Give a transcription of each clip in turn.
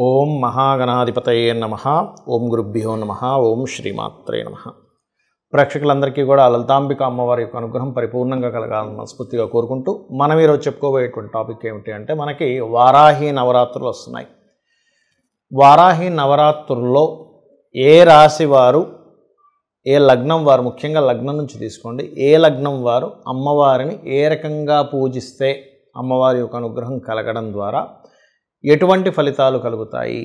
ఓం మహాగణాధిపతయే నమః. ఓం గురుభ్యో నమః. ఓం శ్రీమాత్రే నమః. ప్రేక్షకులందరికీ కూడా లలితాంబిక అమ్మవారి యొక్క అనుగ్రహం పరిపూర్ణంగా కలగాలని మనస్ఫూర్తిగా కోరుకుంటూ మనం ఈరోజు చెప్పుకోబోయేటువంటి టాపిక్ ఏమిటి అంటే మనకి వారాహి నవరాత్రులు వస్తున్నాయి. వారాహి నవరాత్రుల్లో ఏ రాశి వారు, ఏ లగ్నం వారు, ముఖ్యంగా లగ్నం నుంచి తీసుకోండి, ఏ లగ్నం వారు అమ్మవారిని ఏ రకంగా పూజిస్తే అమ్మవారి యొక్క అనుగ్రహం కలగడం ద్వారా ఎటువంటి ఫలితాలు కలుగుతాయి.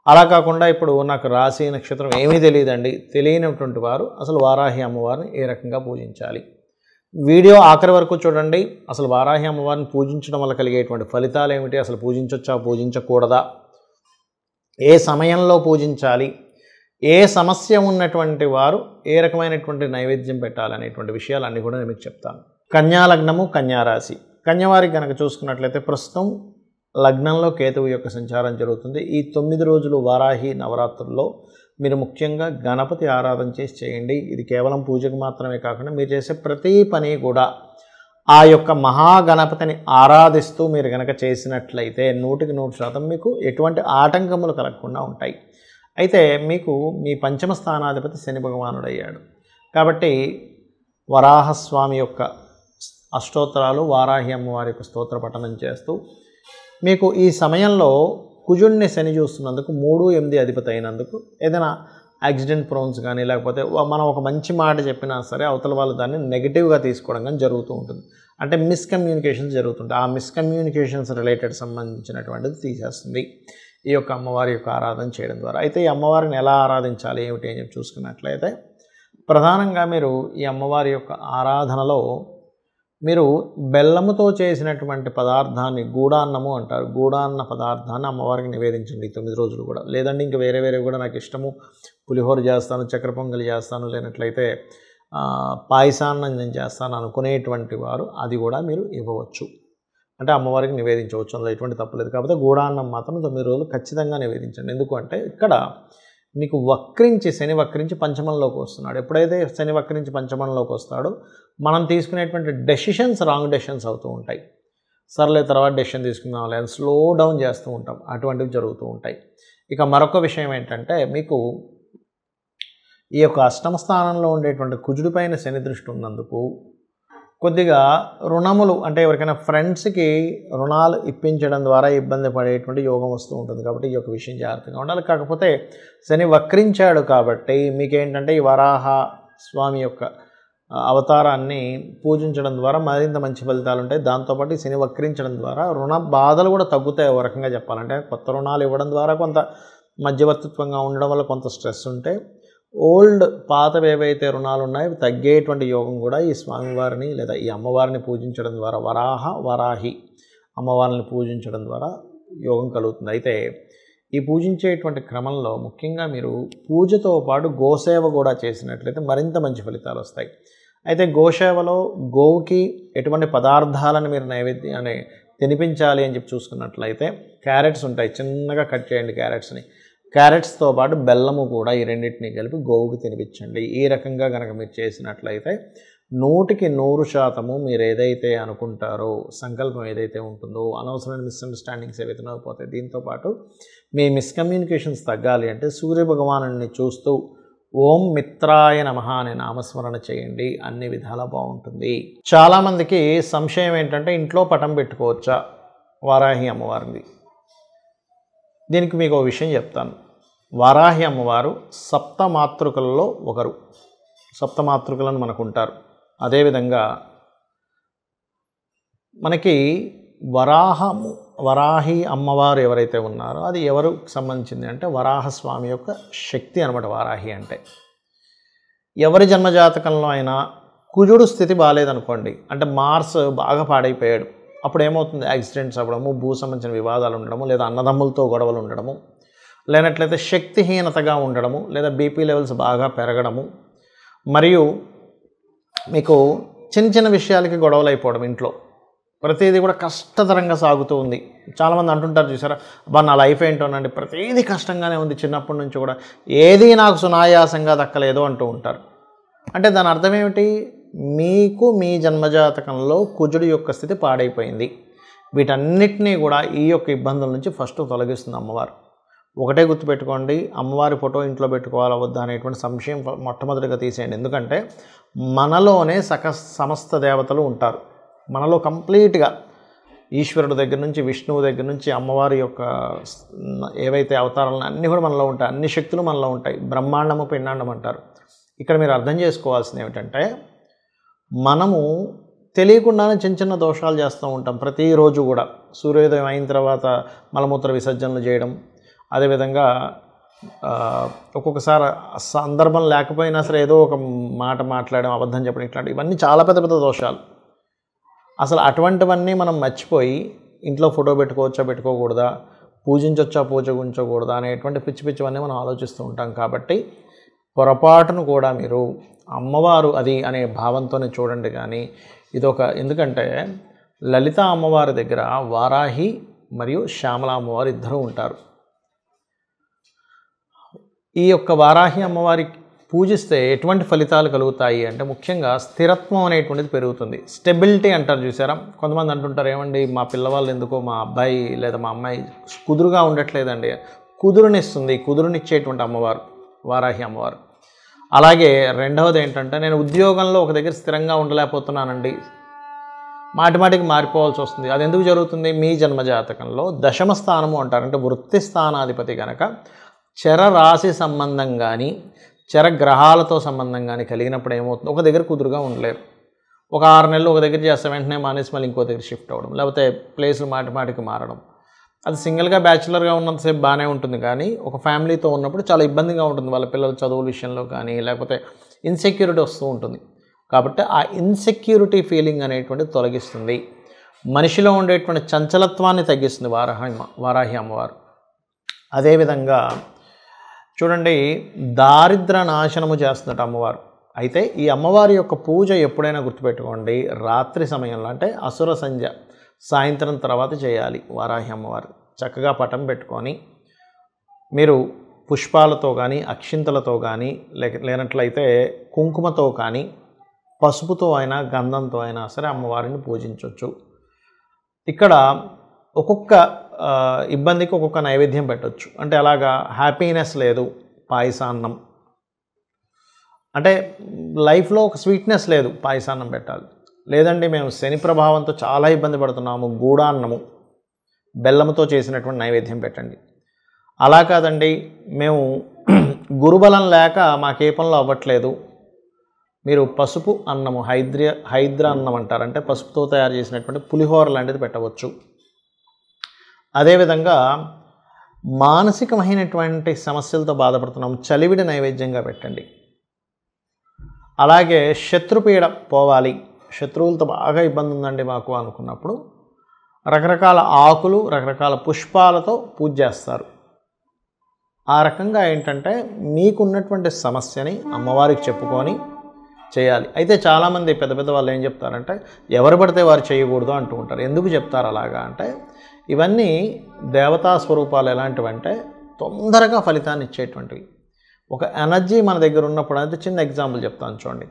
అలా కాకుండా ఇప్పుడు నాకు రాశి నక్షత్రం ఏమీ తెలియదండి, తెలియనటువంటి వారు అసలు వారాహి అమ్మవారిని ఏ రకంగా పూజించాలి. వీడియో ఆఖరి వరకు చూడండి. అసలు వారాహి అమ్మవారిని పూజించడం వల్ల కలిగేటువంటి ఫలితాలు ఏమిటి, అసలు పూజించవచ్చా పూజించకూడదా, ఏ సమయంలో పూజించాలి, ఏ సమస్య ఉన్నటువంటి వారు ఏ రకమైనటువంటి నైవేద్యం పెట్టాలనేటువంటి విషయాలన్నీ కూడా నేను మీకు చెప్తాను. కన్యా లగ్నము, కన్యా రాశి. కన్యవారికి కనుక చూసుకున్నట్లయితే ప్రస్తుతం లగ్నంలో కేతువు యొక్క సంచారం జరుగుతుంది. ఈ 9 రోజులు వారాహి నవరాత్రుల్లో మీరు ముఖ్యంగా గణపతి ఆరాధన చేసి చేయండి. ఇది కేవలం పూజకు మాత్రమే కాకుండా మీరు చేసే ప్రతి పని కూడా ఆ యొక్క మహాగణపతిని ఆరాధిస్తూ మీరు కనుక చేసినట్లయితే 100% మీకు ఎటువంటి ఆటంకములు కలగకుండా ఉంటాయి. అయితే మీకు మీ పంచమ స్థానాధిపతి శని భగవానుడు అయ్యాడు కాబట్టి వరాహస్వామి యొక్క అష్టోత్తరాలు, వారాహి అమ్మవారి యొక్క స్తోత్ర పఠనం చేస్తూ మీకు ఈ సమయంలో కుజుడిని శని చూస్తున్నందుకు 3-8 అధిపతి అయినందుకు ఏదైనా యాక్సిడెంట్ ప్రోన్స్ కానీ, లేకపోతే మనం ఒక మంచి మాట చెప్పినా సరే అవతల వాళ్ళు దాన్ని నెగిటివ్గా తీసుకోవడం కానీ జరుగుతూ ఉంటుంది. అంటే మిస్కమ్యూనికేషన్స్ జరుగుతుంటాయి. ఆ మిస్కమ్యూనికేషన్స్ రిలేటెడ్ సంబంధించినటువంటిది తీసేస్తుంది ఈ యొక్క అమ్మవారి యొక్క ఆరాధన చేయడం ద్వారా. అయితే ఈ అమ్మవారిని ఎలా ఆరాధించాలి ఏమిటి అని చెప్పి చూసుకున్నట్లయితే ప్రధానంగా మీరు ఈ అమ్మవారి యొక్క ఆరాధనలో మీరు బెల్లముతో చేసినటువంటి పదార్థాన్ని గూడాన్నము అంటారు. గూడాన్న పదార్థాన్ని అమ్మవారికి నివేదించండి 9 రోజులు కూడా. లేదండి ఇంకా వేరే కూడా నాకు ఇష్టము, పులిహోర చేస్తాను, చక్కెర పొంగలి చేస్తాను, లేనట్లయితే పాయసాన్నం నేను చేస్తాను అనుకునేటువంటి వారు అది కూడా మీరు ఇవ్వవచ్చు. అంటే అమ్మవారికి నివేదించవచ్చు, అందులో ఎటువంటి తప్పులేదు. కాకపోతే గూడాన్నం మాత్రం 9 రోజులు ఖచ్చితంగా నివేదించండి. ఎందుకంటే ఇక్కడ మీకు శని వక్రించి పంచమంలోకి వస్తున్నాడు. ఎప్పుడైతే శని వక్రించి పంచమంలోకి వస్తాడో మనం తీసుకునేటువంటి డెసిషన్స్ రాంగ్ డెసిషన్స్ అవుతూ ఉంటాయి. సర్లే తర్వాత డెసిషన్ తీసుకుందాం లేదా స్లో డౌన్ చేస్తూ ఉంటాం, అటువంటివి జరుగుతూ ఉంటాయి. ఇక మరొక విషయం ఏంటంటే మీకు ఈ యొక్క అష్టమ స్థానంలో ఉండేటువంటి కుజుడిపైన శని దృష్టి ఉన్నందుకు కొద్దిగా రుణములు, అంటే ఎవరికైనా ఫ్రెండ్స్కి రుణాలు ఇప్పించడం ద్వారా ఇబ్బంది పడేటువంటి యోగం వస్తూ ఉంటుంది. కాబట్టి ఈ యొక్క విషయం జాగ్రత్తగా ఉండాలి. కాకపోతే శని వక్రించాడు కాబట్టి మీకేంటంటే ఈ వరాహ స్వామి యొక్క అవతారాన్ని పూజించడం ద్వారా మరింత మంచి ఫలితాలు ఉంటాయి. దాంతోపాటు శని వక్రించడం ద్వారా రుణ బాధలు కూడా తగ్గుతాయి. ఒక రకంగా చెప్పాలంటే కొత్త రుణాలు ఇవ్వడం ద్వారా కొంత మధ్యవర్తిత్వంగా ఉండడం వల్ల కొంత స్ట్రెస్ ఉంటే పాతవి ఏవైతే రుణాలు ఉన్నాయో అవి తగ్గేటువంటి యోగం కూడా ఈ స్వామివారిని లేదా ఈ అమ్మవారిని పూజించడం ద్వారా, వారాహి అమ్మవారిని పూజించడం ద్వారా యోగం కలుగుతుంది. అయితే ఈ పూజించేటువంటి క్రమంలో ముఖ్యంగా మీరు పూజతో పాటు గోసేవ కూడా చేసినట్లయితే మరింత మంచి ఫలితాలు వస్తాయి. అయితే గోసేవలో గోవుకి ఎటువంటి పదార్థాలను మీరు నైవేద్యాన్ని తినిపించాలి అని చెప్పి చూసుకున్నట్లయితే క్యారెట్స్ ఉంటాయి, చిన్నగా కట్ చేయండి క్యారెట్స్ని. క్యారెట్స్తో పాటు బెల్లము కూడా ఈ రెండింటిని కలిపి గోవుకి తినిపించండి. ఈ రకంగా కనుక మీరు చేసినట్లయితే 100% మీరు ఏదైతే అనుకుంటారో, సంకల్పం ఏదైతే ఉంటుందో, అనవసరమైన మిస్అండర్స్టాండింగ్స్ ఏవైతే పోతాయి. దీంతోపాటు మీ మిస్కమ్యూనికేషన్స్ తగ్గాలి అంటే సూర్యభగవానుని చూస్తూ ఓం మిత్రాయ నమః అనే నామస్మరణ చేయండి, అన్ని విధాలా బాగుంటుంది. చాలామందికి సంశయం ఏంటంటే ఇంట్లో పటం పెట్టుకోవచ్చా వారాహి అమ్మవారిని. దీనికి మీకు ఒక విషయం చెప్తాను. వారాహి అమ్మవారు సప్తమాతృకలలో ఒకరు. సప్తమాతృకలను మనకు ఉంటారు. అదేవిధంగా మనకి వరాహి అమ్మవారు ఎవరైతే ఉన్నారో అది ఎవరికి సంబంధించింది అంటే వరాహస్వామి యొక్క శక్తి అనమాట. వారాహి అంటే ఎవరి జన్మజాతకంలో అయినా కుజుడు స్థితి బాగాలేదనుకోండి, అంటే మార్స్ బాగా పాడైపోయాడు, అప్పుడు ఏమవుతుంది, యాక్సిడెంట్స్ అవ్వడము, భూ సంబంధించిన వివాదాలు ఉండడము, లేదా అన్నదమ్ములతో గొడవలు ఉండడము, లేనట్లయితే శక్తిహీనతగా ఉండడము, లేదా బీపీ లెవెల్స్ బాగా పెరగడము, మరియు మీకు చిన్న విషయాలకి గొడవలు అయిపోవడం, ఇంట్లో ప్రతిదీ కూడా కష్టతరంగా సాగుతూ ఉంది. చాలామంది అంటుంటారు చూసారా, నా లైఫ్ ఏంటోనండి ప్రతిదీ కష్టంగానే ఉంది, చిన్నప్పటి నుంచి కూడా ఏది నాకు సునాయాసంగా దక్కలేదు అంటూ ఉంటారు. అంటే దాని అర్థం ఏమిటి, మీకు మీ జన్మజాతకంలో కుజుడు యొక్క స్థితి పాడైపోయింది. వీటన్నిటినీ కూడా ఈ యొక్క ఇబ్బందుల నుంచి ఫస్ట్ తొలగిస్తుంది అమ్మవారు. ఒకటే గుర్తుపెట్టుకోండి, అమ్మవారి ఫోటో ఇంట్లో పెట్టుకోవాలా వద్దా అనేటువంటి సంశయం మొట్టమొదటిగా తీసేయండి. ఎందుకంటే మనలోనే సమస్త దేవతలు ఉంటారు. మనలో కంప్లీట్గా ఈశ్వరుడు దగ్గర నుంచి, విష్ణువు దగ్గర నుంచి, అమ్మవారి యొక్క ఏవైతే అవతారాలను అన్నీ కూడా మనలో ఉంటాయి. అన్ని శక్తులు మనలో ఉంటాయి. బ్రహ్మాండము పిండాండం అంటారు. ఇక్కడ మీరు అర్థం చేసుకోవాల్సింది ఏమిటంటే, మనము తెలియకుండానే చిన్న చిన్న దోషాలు చేస్తూ ఉంటాం. ప్రతిరోజు కూడా సూర్యోదయం అయిన తర్వాత మలమూత్ర విసర్జనలు చేయడం, అదేవిధంగా ఒక్కొక్కసారి సందర్భం లేకపోయినా సరే ఏదో ఒక మాట మాట్లాడడం, అబద్ధం చెప్పడం, ఇట్లాంటివి ఇవన్నీ చాలా పెద్ద పెద్ద దోషాలు. అసలు అటువంటివన్నీ మనం మర్చిపోయి ఇంట్లో ఫోటో పెట్టుకోవచ్చా పెట్టుకోకూడదా, పూజించవచ్చా పూజించకూడదా అనేటువంటి పిచ్చి పిచ్చివన్నీ మనం ఆలోచిస్తూ ఉంటాం. కాబట్టి పొరపాటును కూడా మీరు అమ్మవారు అది అనే భావంతోనే చూడండి. కానీ ఎందుకంటే లలిత అమ్మవారి దగ్గర వారాహి మరియు శ్యామల అమ్మవారు ఇద్దరూ ఉంటారు. ఈ యొక్క వారాహి అమ్మవారి పూజిస్తే ఎటువంటి ఫలితాలు కలుగుతాయి అంటే, ముఖ్యంగా స్థిరత్వం అనేటువంటిది పెరుగుతుంది. స్టెబిలిటీ అంటారు చూసారా. కొంతమంది అంటుంటారు, ఏమండి మా పిల్లవాళ్ళు ఎందుకో, మా అబ్బాయి లేదా మా అమ్మాయి కుదురుగా ఉండట్లేదండి. కుదురునిస్తుంది, కుదురునిచ్చేటువంటి అమ్మవారు వారాహి అమ్మవారు. అలాగే రెండవది ఏంటంటే, నేను ఉద్యోగంలో ఒక దగ్గర స్థిరంగా ఉండలేకపోతున్నానండి, మాటిమాటికి మారిపోవాల్సి వస్తుంది. అది ఎందుకు జరుగుతుంది? మీ జన్మజాతకంలో దశమ స్థానము అంటారు. అంటే వృత్తి స్థానాధిపతి కనుక చరరాశి సంబంధం కానీ చరగ్రహాలతో సంబంధం కానీ కలిగినప్పుడు ఏమవుతుంది, ఒక దగ్గర కుదురుగా ఉండలేరు. ఒక 6 నెలలు ఒక దగ్గర చేస్తే వెంటనే మానేసి మళ్ళీ ఇంకో దగ్గర షిఫ్ట్ అవ్వడం, లేకపోతే ప్లేసులు మాటిమాటికి మారడం. అది సింగిల్గా బ్యాచులర్గా ఉన్నంతసేపు బాగానే ఉంటుంది, కానీ ఒక ఫ్యామిలీతో ఉన్నప్పుడు చాలా ఇబ్బందిగా ఉంటుంది. వాళ్ళ పిల్లల చదువుల విషయంలో కానీ, లేకపోతే ఇన్సెక్యూరిటీ వస్తూ ఉంటుంది. కాబట్టి ఆ ఇన్సెక్యూరిటీ ఫీలింగ్ అనేటువంటిది తొలగిస్తుంది. మనిషిలో ఉండేటువంటి చంచలత్వాన్ని తగ్గిస్తుంది వారాహి అమ్మవారు. అదేవిధంగా చూడండి, దారిద్ర నాశనము చేస్తున్నట్టు అమ్మవారు. అయితే ఈ అమ్మవారి యొక్క పూజ ఎప్పుడైనా గుర్తుపెట్టుకోండి, రాత్రి సమయంలో, అంటే అసుర సంధ్య సాయంత్రం తర్వాత చేయాలి. వారాహి అమ్మవారు చక్కగా పటం పెట్టుకొని మీరు పుష్పాలతో కానీ, అక్షింతలతో కానీ, లేనట్లయితే కుంకుమతో కానీ, పసుపుతో అయినా, గంధంతో అయినా సరే అమ్మవారిని పూజించవచ్చు. ఇక్కడ ఒక్కొక్క ఇబ్బందికి ఒక్కొక్క నైవేద్యం పెట్టవచ్చు. అంటే అలాగా హ్యాపీనెస్ లేదు, పాయసాన్నం. అంటే లైఫ్లో ఒక స్వీట్నెస్ లేదు, పాయసాన్నం పెట్టాలి. లేదండి మేము శని ప్రభావంతో చాలా ఇబ్బంది పడుతున్నాము, గూడాన్నము బెల్లముతో చేసినటువంటి నైవేద్యం పెట్టండి. అలా కాదండి, మేము గురుబలం లేక మాకే పనులు అవ్వట్లేదు, మీరు పసుపు అన్నము, హైద్ర అన్నం అంటారు, అంటే పసుపుతో తయారు చేసినటువంటి పులిహోర లాంటిది పెట్టవచ్చు. అదేవిధంగా మానసికమైనటువంటి సమస్యలతో బాధపడుతున్నాము, చలివిడి నైవేద్యంగా పెట్టండి. అలాగే శత్రుపీడ పోవాలి, శత్రువులతో బాగా ఇబ్బంది ఉందండి మాకు అనుకున్నప్పుడు రకరకాల ఆకులు, రకరకాల పుష్పాలతో పూజ చేస్తారు. ఆ రకంగా ఏంటంటే మీకున్నటువంటి సమస్యని అమ్మవారికి చెప్పుకొని చేయాలి. అయితే చాలామంది పెద్ద పెద్ద వాళ్ళు ఏం చెప్తారంటే, ఎవరు పడితే వారు చేయకూడదు అంటూ ఉంటారు. ఎందుకు చెప్తారు అలాగా అంటే, ఇవన్నీ దేవతా స్వరూపాలు ఎలాంటివంటే తొందరగా ఫలితాన్ని ఇచ్చేటువంటివి. ఒక ఎనర్జీ మన దగ్గర ఉన్నప్పుడు, అయితే చిన్న ఎగ్జాంపుల్ చెప్తాను చూడండి.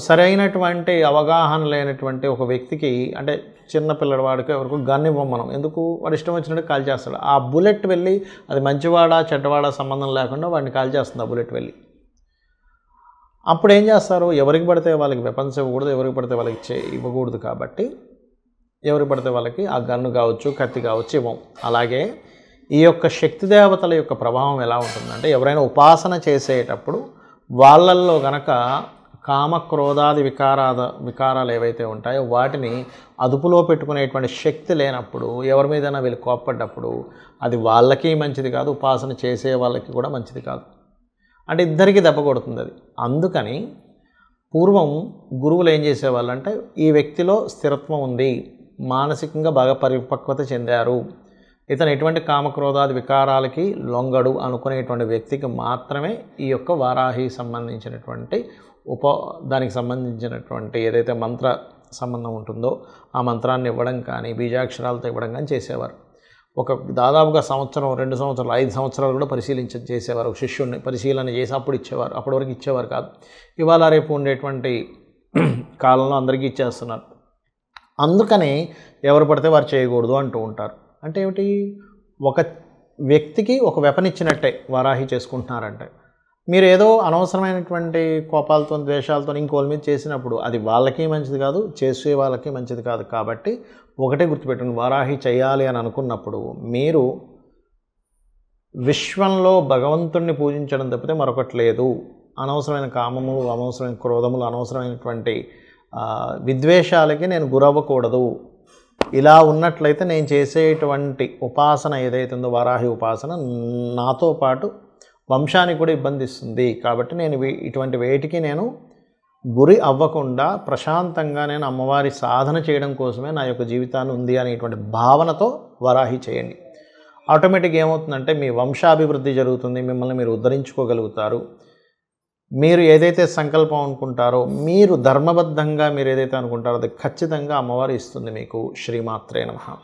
సరైనటువంటి అవగాహన లేనటువంటి ఒక వ్యక్తికి, అంటే చిన్న పిల్లవాడికి ఎవరికి గన్ ఇవ్వం మనం, ఎందుకు వాడు ఇష్టం వచ్చినట్టు కాల్ చేస్తాడు. ఆ బుల్లెట్ వెళ్ళి అది మంచివాడా చెడ్డవాడా సంబంధం లేకుండా వాడిని కాల్ చేస్తుంది ఆ బుల్లెట్ వెళ్ళి. అప్పుడు ఏం చేస్తారు, ఎవరికి పడితే వాళ్ళకి వెపన్స్ ఇవ్వకూడదు, ఎవరికి పడితే వాళ్ళకి ఇవ్వకూడదు. కాబట్టి ఎవరికి పడితే వాళ్ళకి ఆ గన్ను కావచ్చు, కత్తి కావచ్చు ఇవ్వం. అలాగే ఈ యొక్క శక్తి దేవతల యొక్క ప్రభావం ఎలా ఉంటుందంటే, ఎవరైనా ఉపాసన చేసేటప్పుడు వాళ్ళల్లో గనక కామక్రోధాది వికారాలు ఏవైతే ఉంటాయో వాటిని అదుపులో పెట్టుకునేటువంటి శక్తి లేనప్పుడు, ఎవరి మీదైనా వీళ్ళు కోప్పడ్డప్పుడు అది వాళ్ళకి మంచిది కాదు, ఉపాసన చేసే వాళ్ళకి కూడా మంచిది కాదు. అంటే ఇద్దరికీ దెబ్బ కొడుతుంది అది. అందుకని పూర్వం గురువులు ఏం చేసేవాళ్ళు అంటే, ఈ వ్యక్తిలో స్థిరత్వం ఉంది, మానసికంగా బాగా పరిపక్వత చెందారు, ఇతను ఎటువంటి కామక్రోధాది వికారాలకి లొంగడు అనుకునేటువంటి వ్యక్తికి మాత్రమే ఈ యొక్క వారాహి సంబంధించినటువంటి దానికి సంబంధించినటువంటి ఏదైతే మంత్ర సంబంధం ఉంటుందో ఆ మంత్రాన్ని ఇవ్వడం కానీ, బీజాక్షరాలతో ఇవ్వడం కానీ చేసేవారు. దాదాపుగా సంవత్సరం, 2 సంవత్సరాలు, 5 సంవత్సరాలు కూడా చేసేవారు. ఒక శిష్యుడిని పరిశీలన చేసి అప్పుడు ఇచ్చేవారు. అప్పటి వరకు ఇచ్చేవారు కాదు. ఇవాళ రేపు ఉండేటువంటి కాలంలో అందరికీ ఇచ్చేస్తున్నారు. అందుకని ఎవరు పడితే వారు చేయకూడదు అంటూ ఉంటారు. అంటే ఏమిటి, ఒక వ్యక్తికి ఒక వెపన్ ఇచ్చినట్టే వారాహి చేసుకుంటున్నారంటే. మీరు ఏదో అనవసరమైనటువంటి కోపాలతో ద్వేషాలతో ఇంకోళ్ళ మీద చేసినప్పుడు అది వాళ్ళకి మంచిది కాదు, చేసే వాళ్ళకి మంచిది కాదు. కాబట్టి ఒకటే గుర్తుపెట్టుకుని వారాహి చేయాలి అని అనుకున్నప్పుడు మీరు విశ్వంలో భగవంతుణ్ణి పూజించడం తప్పితే మరొకటి లేదు. అనవసరమైన కామములు, అనవసరమైన క్రోధములు, అనవసరమైనటువంటి విద్వేషాలకి నేను గురవ్వకూడదు. ఇలా ఉన్నట్లయితే నేను చేసేటువంటి ఉపాసన ఏదైతే ఉందో వారాహి ఉపాసన నాతో పాటు వంశానికి కూడా ఇబ్బంది ఇస్తుంది. కాబట్టి నేను ఇటువంటి వేటికి నేను గురి అవ్వకుండా ప్రశాంతంగా నేను అమ్మవారి సాధన చేయడం కోసమే నా యొక్క జీవితాన్ని ఉంది అనేటువంటి భావనతో వారాహి చేయండి. ఆటోమేటిక్గా ఏమవుతుందంటే మీ వంశాభివృద్ధి జరుగుతుంది, మిమ్మల్ని మీరు ఉద్ధరించుకోగలుగుతారు. మీరు ఏదైతే సంకల్పం అనుకుంటారో, మీరు ధర్మబద్ధంగా మీరు ఏదైతే అనుకుంటారో అది ఖచ్చితంగా అమ్మవారు ఇస్తుంది మీకు. శ్రీమాత్రే నమః.